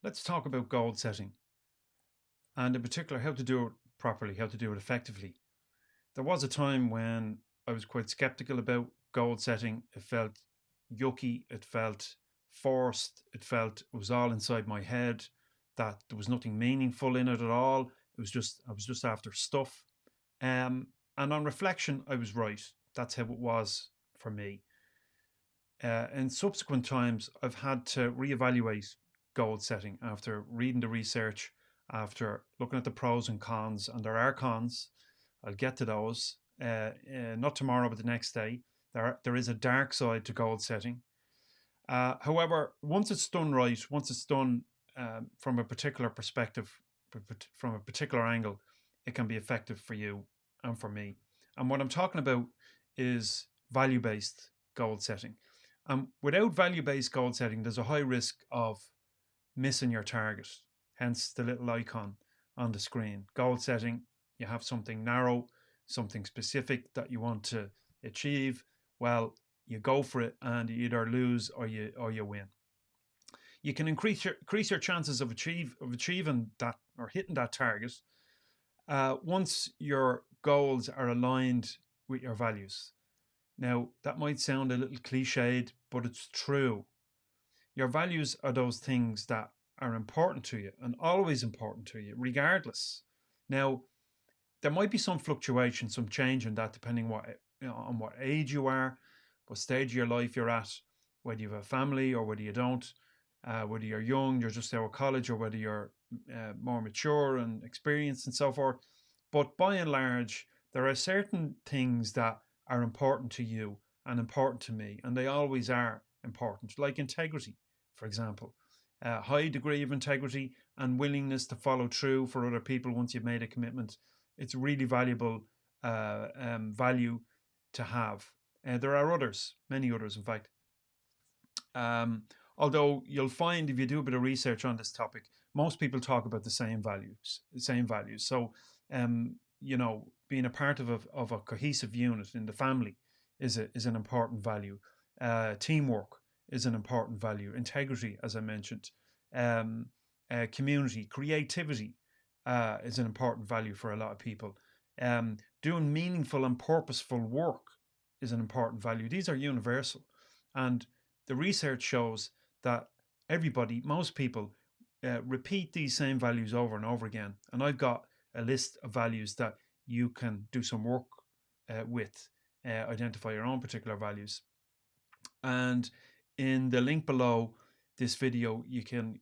Let's talk about goal setting and, in particular, how to do it properly, how to do it effectively. There was a time when I was quite skeptical about goal setting. It felt yucky, it felt forced, it was all inside my head, that there was nothing meaningful in it at all. I was just after stuff. And on reflection, I was right. That's how it was for me. In subsequent times, I've had to reevaluate goal setting after reading the research, after looking at the pros and cons, and there are cons. I'll get to those. Not tomorrow, but the next day. There is a dark side to goal setting. However, once it's done right, once it's done from a particular perspective, from a particular angle, it can be effective for you and for me. And what I'm talking about is value based goal setting. Without value based goal setting, there's a high risk of missing your target, hence the little icon on the screen. Goal setting, you have something narrow, something specific that you want to achieve. Well, you go for it and you either lose or you win. You can increase your chances of achieving that or hitting that target once your goals are aligned with your values. Now, that might sound a little cliched, but it's true. Your values are those things that are important to you and always important to you, regardless. Now, there might be some fluctuation, some change in that, depending on what age you are, what stage of your life you're at, whether you have a family or whether you don't, whether you're young, you're just out of college, or whether you're more mature and experienced and so forth. But by and large, there are certain things that are important to you and important to me, and they always are important, like integrity, for example. A high degree of integrity and willingness to follow through for other people once you've made a commitment. It's really valuable value to have. There are others, many others, in fact. Um, Although you'll find if you do a bit of research on this topic, most people talk about the same values. So, being a part of a cohesive unit in the family is an important value. Teamwork is an important value. Integrity, as I mentioned, um, community, creativity is an important value for a lot of people. Doing meaningful and purposeful work is an important value. These are universal, and the research shows that most people, repeat these same values over and over again. And I've got a list of values that you can do some work with, identify your own particular values. And in the link below this video, you can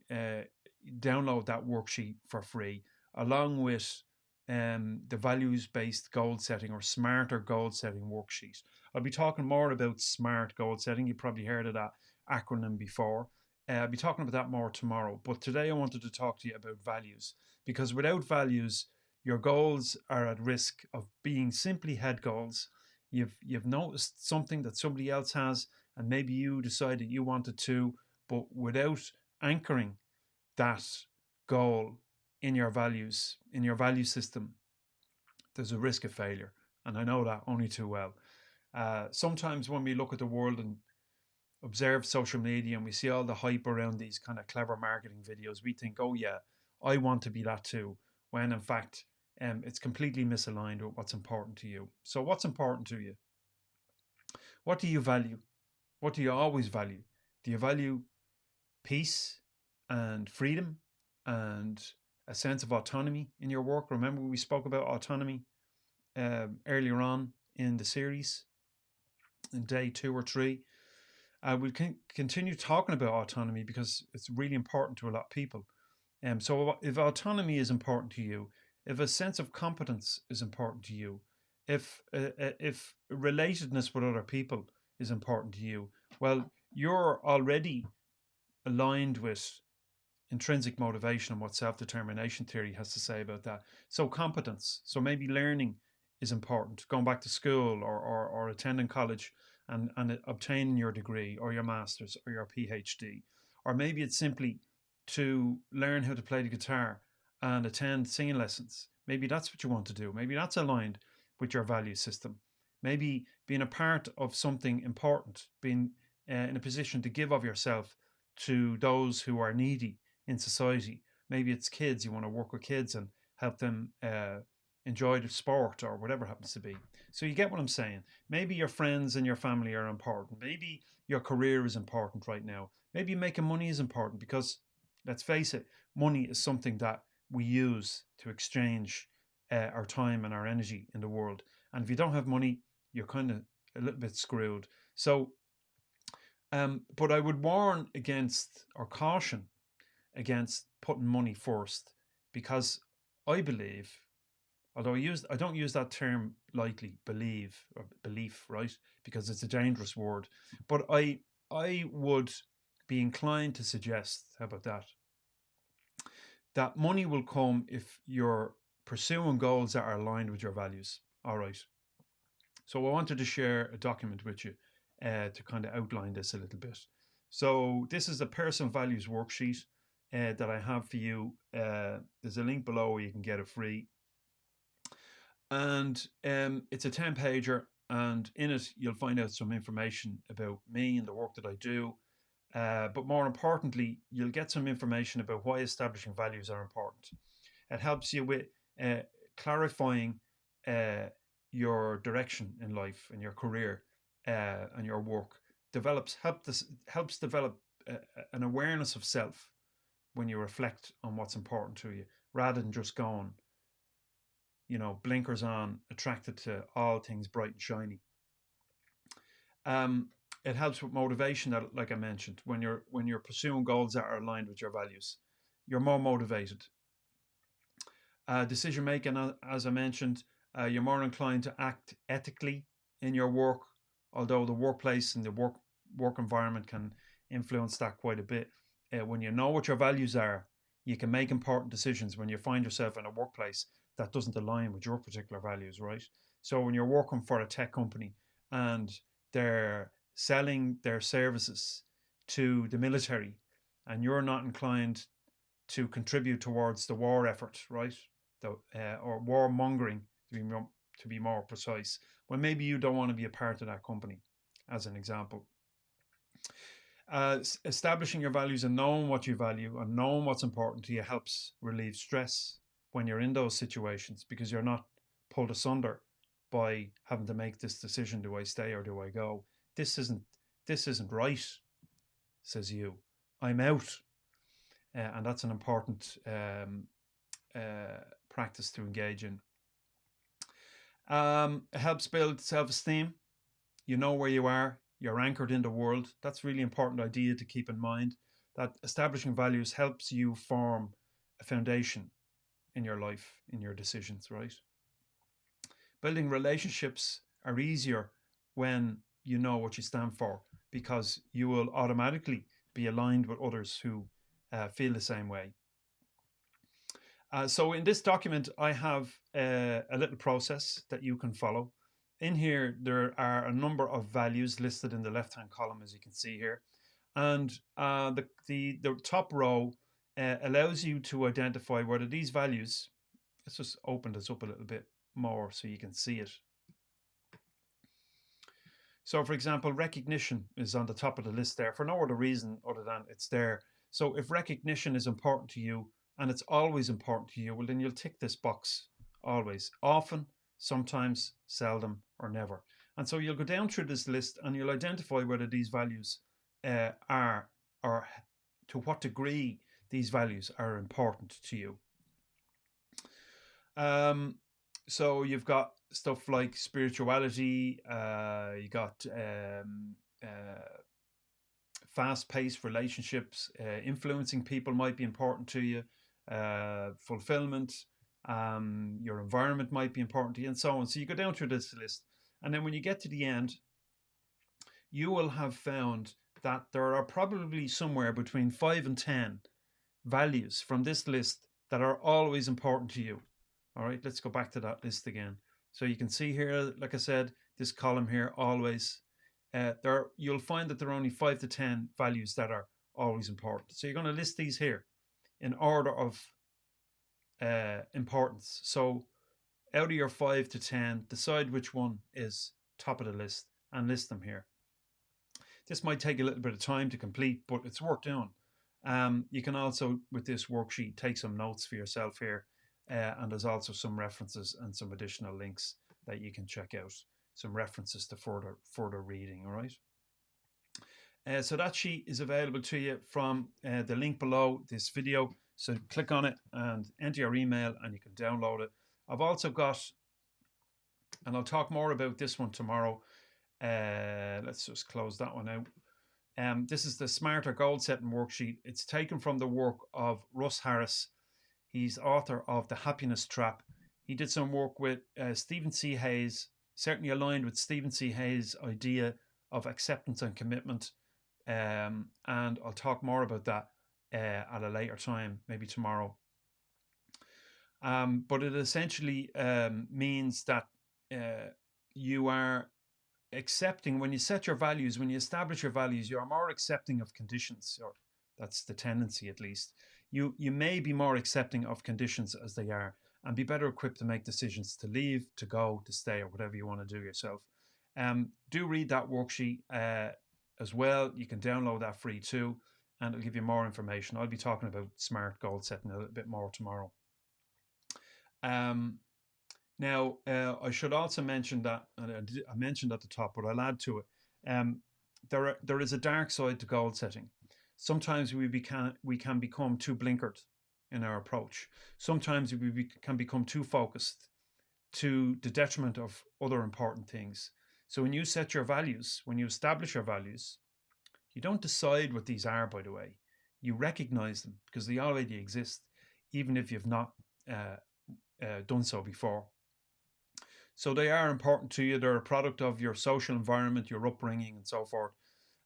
download that worksheet for free, along with the values based goal setting or smarter goal setting worksheet. I'll be talking more about smart goal setting. You probably heard of that acronym before. I'll be talking about that more tomorrow. But today I wanted to talk to you about values, because without values, your goals are at risk of being simply head goals. You've noticed something that somebody else has, and maybe you decided you wanted to, but without anchoring that goal in your value system, there's a risk of failure. And I know that only too well. Sometimes when we look at the world and observe social media and we see all the hype around these kind of clever marketing videos, we think, oh yeah, I want to be that too. When in fact, it's completely misaligned with what's important to you. So what's important to you? What do you value? What do you always value? Do you value peace and freedom and a sense of autonomy in your work? Remember, we spoke about autonomy earlier on in the series, in day 2 or 3. We'll continue talking about autonomy because it's really important to a lot of people. So if autonomy is important to you, if a sense of competence is important to you, if relatedness with other people is important to you, well, you're already aligned with intrinsic motivation and what self-determination theory has to say about that. So competence, so maybe learning is important, going back to school or attending college and obtaining your degree or your master's or your PhD. Or maybe it's simply to learn how to play the guitar and attend singing lessons. Maybe that's what you want to do. Maybe that's aligned with your value system. Maybe being a part of something important, being in a position to give of yourself to those who are needy in society. Maybe it's kids, you want to work with kids and help them enjoy the sport or whatever it happens to be. So you get what I'm saying. Maybe your friends and your family are important. Maybe your career is important right now. Maybe making money is important because, let's face it, money is something that we use to exchange our time and our energy in the world. And if you don't have money, you're kind of a little bit screwed. So, but I would warn against or caution against putting money first because I believe, although I don't use that term lightly, believe or belief, right? Because it's a dangerous word. But I would be inclined to suggest, how about that? That money will come if you're pursuing goals that are aligned with your values. All right. So I wanted to share a document with you to kind of outline this a little bit. So this is a personal values worksheet that I have for you. There's a link below where you can get it free. And it's a 10-pager, and in it you'll find out some information about me and the work that I do. But more importantly, you'll get some information about why establishing values are important. It helps you with clarifying your direction in life and your career and your work. Helps develop an awareness of self when you reflect on what's important to you, rather than just going, blinkers on, attracted to all things bright and shiny. It helps with motivation, that, like I mentioned, when you're pursuing goals that are aligned with your values, you're more motivated. Decision making, as I mentioned, you're more inclined to act ethically in your work, although the workplace and the work environment can influence that quite a bit. When you know what your values are, you can make important decisions when you find yourself in a workplace that doesn't align with your particular values, right? So when you're working for a tech company and they're selling their services to the military and you're not inclined to contribute towards the war effort, right? Or warmongering, to be more precise. Well, maybe you don't want to be a part of that company, as an example. Establishing your values and knowing what you value and knowing what's important to you helps relieve stress when you're in those situations, because you're not pulled asunder by having to make this decision: do I stay or do I go? This isn't right, says you. I'm out. And that's an important practice to engage in. It helps build self-esteem. You know where you are. You're anchored in the world. That's a really important idea to keep in mind, that establishing values helps you form a foundation in your life, in your decisions, right? Building relationships are easier when you know what you stand for, because you will automatically be aligned with others who feel the same way. So in this document, I have a little process that you can follow. In here, there are a number of values listed in the left-hand column, as you can see here. And the top row allows you to identify whether these values, let's just open this up a little bit more so you can see it. So for example, recognition is on the top of the list there for no other reason other than it's there. So if recognition is important to you, and it's always important to you, well, then you'll tick this box always, often, sometimes, seldom, or never. And so you'll go down through this list and you'll identify whether these values are, or to what degree these values are important to you. So you've got stuff like spirituality, you got fast-paced relationships, influencing people might be important to you, fulfillment, your environment might be important to you, and so on. So you go down through this list, and then when you get to the end, you will have found that there are probably somewhere between 5 and 10 values from this list that are always important to you. All right, let's go back to that list again. So you can see here, like I said, this column here, always. You'll find that there are only 5 to 10 values that are always important. So you're going to list these here in order of importance. So out of your 5 to 10, decide which one is top of the list and list them here. This might take a little bit of time to complete, but it's worth doing. You can also, with this worksheet, take some notes for yourself here, and there's also some references and some additional links that you can check out, some references to further reading. All right. So that sheet is available to you from the link below this video. So click on it and enter your email and you can download it. I've also got, and I'll talk more about this one tomorrow. Let's just close that one out. This is the Smarter Goal Setting Worksheet. It's taken from the work of Russ Harris. He's author of The Happiness Trap. He did some work with Stephen C. Hayes, certainly aligned with Stephen C. Hayes' idea of acceptance and commitment. And I'll talk more about that at a later time, maybe tomorrow. But it essentially means that you are accepting, when you set your values, when you establish your values, you are more accepting of conditions, or that's the tendency at least. You may be more accepting of conditions as they are and be better equipped to make decisions to leave, to go, to stay, or whatever you want to do yourself. Do read that worksheet as well. You can download that free too, and it'll give you more information. I'll be talking about smart goal setting a little bit more tomorrow. Now, I should also mention that, and I mentioned at the top, but I'll add to it. There is a dark side to goal setting. Sometimes we can become too blinkered in our approach. Sometimes we can become too focused to the detriment of other important things. So when you set your values, when you establish your values, you don't decide what these are, by the way. You recognize them because they already exist, even if you've not done so before. So they are important to you. They're a product of your social environment, your upbringing, and so forth.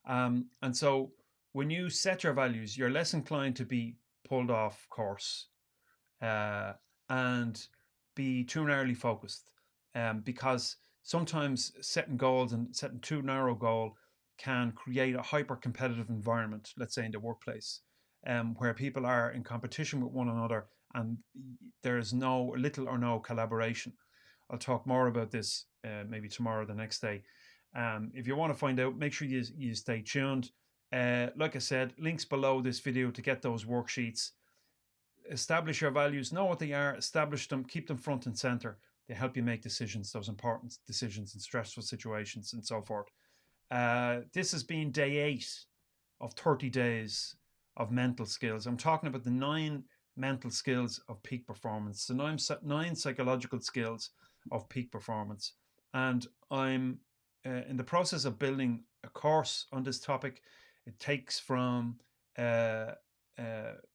And so when you set your values, you're less inclined to be pulled off course and be too narrowly focused, because sometimes setting goals and setting too narrow goal can create a hyper competitive environment, let's say in the workplace, where people are in competition with one another and there is little or no collaboration. I'll talk more about this maybe tomorrow or the next day. If you want to find out, make sure you stay tuned. Like I said, links below this video to get those worksheets. Establish your values, know what they are, establish them, keep them front and center. They help you make decisions, those important decisions in stressful situations and so forth. This has been day 8 of 30 days of mental skills. I'm talking about the 9 mental skills of peak performance, the 9 psychological skills of peak performance. And I'm in the process of building a course on this topic. It takes from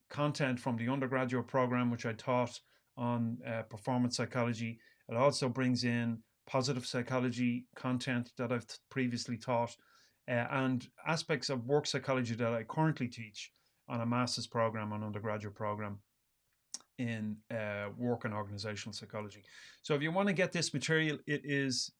content from the undergraduate program, which I taught on performance psychology. It also brings in positive psychology content that I've previously taught, and aspects of work psychology that I currently teach on a master's program, on undergraduate program in work and organizational psychology. So if you want to get this material, it is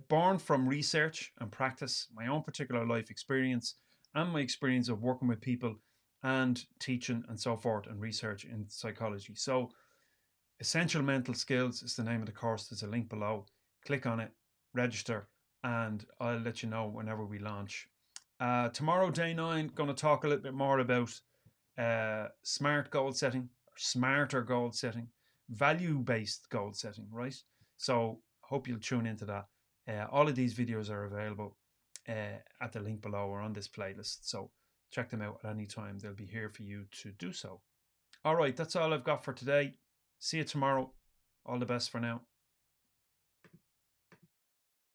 born from research and practice, my own particular life experience and my experience of working with people and teaching and so forth and research in psychology. So Essential Mental Skills is the name of the course. There's a link below. Click on it, register, and I'll let you know whenever we launch. Tomorrow, day 9, going to talk a little bit more about smart goal setting, or smarter goal setting, value-based goal setting, right? So hope you'll tune into that. All of these videos are available at the link below or on this playlist. So check them out at any time. They'll be here for you to do so. All right, that's all I've got for today. See you tomorrow. All the best for now.